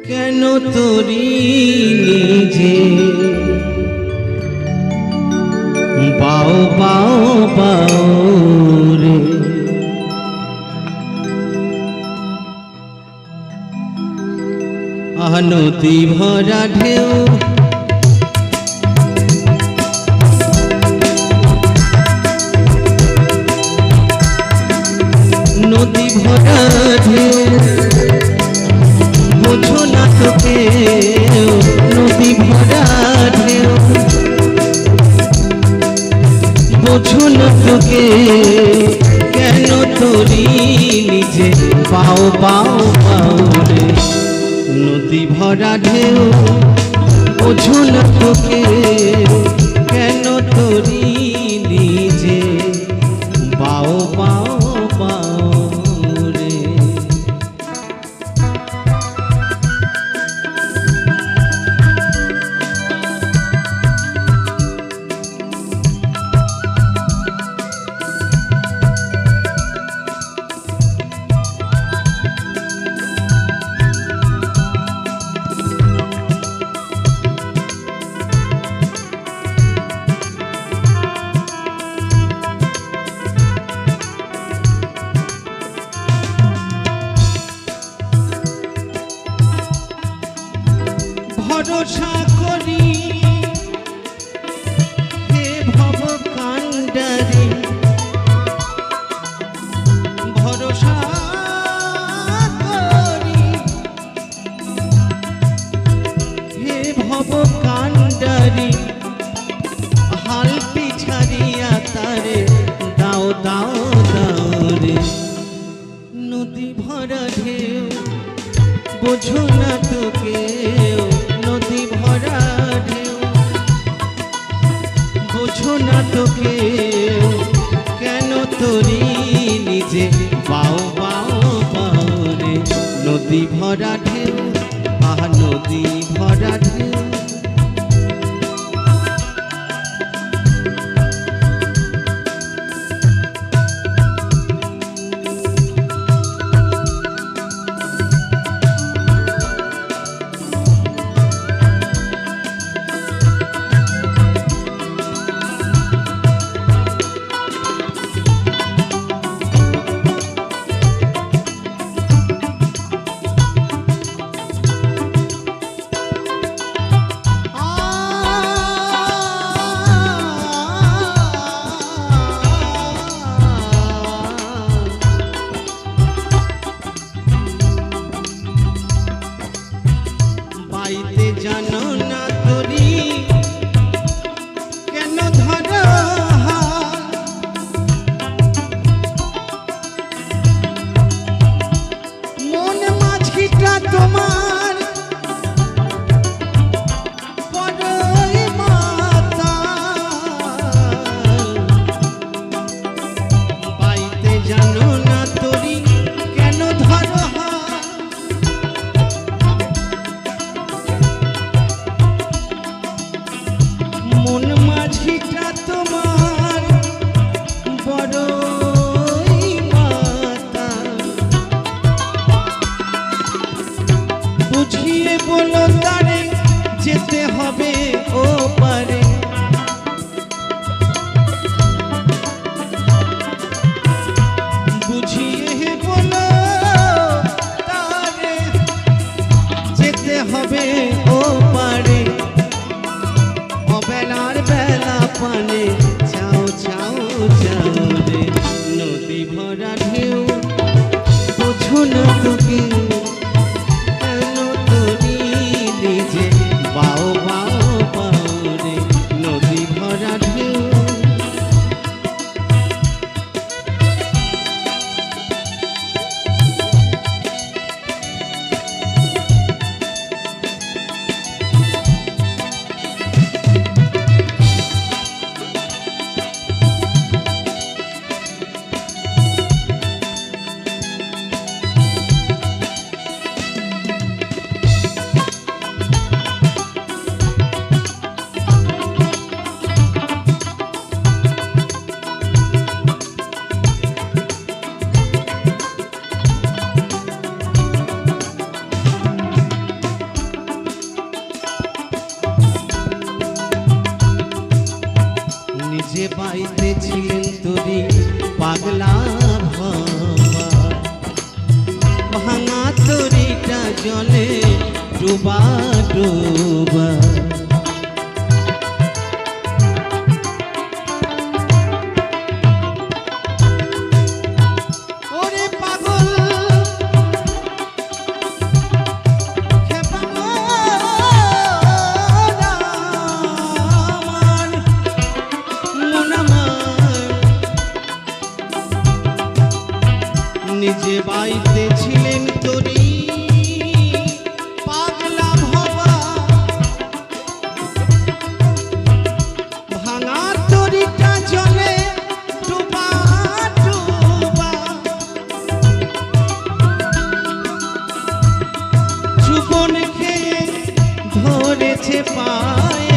কেন তোরি নিজে বাও বাও বাও রে নদী ভরা ঢেউ নদী ভরা ঢেউ বোঝো না তোকে নদী ভরা ঢেউ বোঝো না তোকে কেন তোরি নিজে পাও পাও পাও রে নদী ভরা ঢেউ বোঝো না তোকে কেন তোরি নিজে পাও পাও পাও রে ভরসা করি হে ভব কান্ডারি ভরসা করি হে ভব কান্ডারি হাল পিছারিয়া তারে দাও দাও দাও রে নদী ভরা ঢেউ বোঝো না তোকে নদী ভরা ঢেউ বোঝো না তোকে কেন তোরি নিজে পাও পাও পাও রে নদী ভরা ঢেউ নদী ভরা ঢেউ জানো না তোরি কেন ধরা মন মাঝিটা তোমার বড়ই মাতাল বাইতে জানো না তোরি কেন ধরা মন মাঝিটা তোমার বড়ই মাতাল বুঝিয়ে বলো তারে যেতে হবে ও পারে বুঝিয়ে বলো তারে যেতে হবে ও পারে বেলার বেলা পানে চাও চাও চাও রে নদী ভরা ঢেউ বোঝো না তোকে কেন তোরি নিজে বাও বাও পাও রে বাইতে ছিলেন তোরি পাগলা ভাবা ভাঙা তরিটা জলে ডুবা ডুবা ওরে পাগল নিজে বাইতে ছিলেন তোরি পাগলা ভবা ভাঙা তরিটা জলে ডুবা ডুবা চুবন খেয়ে ধরেছে পায়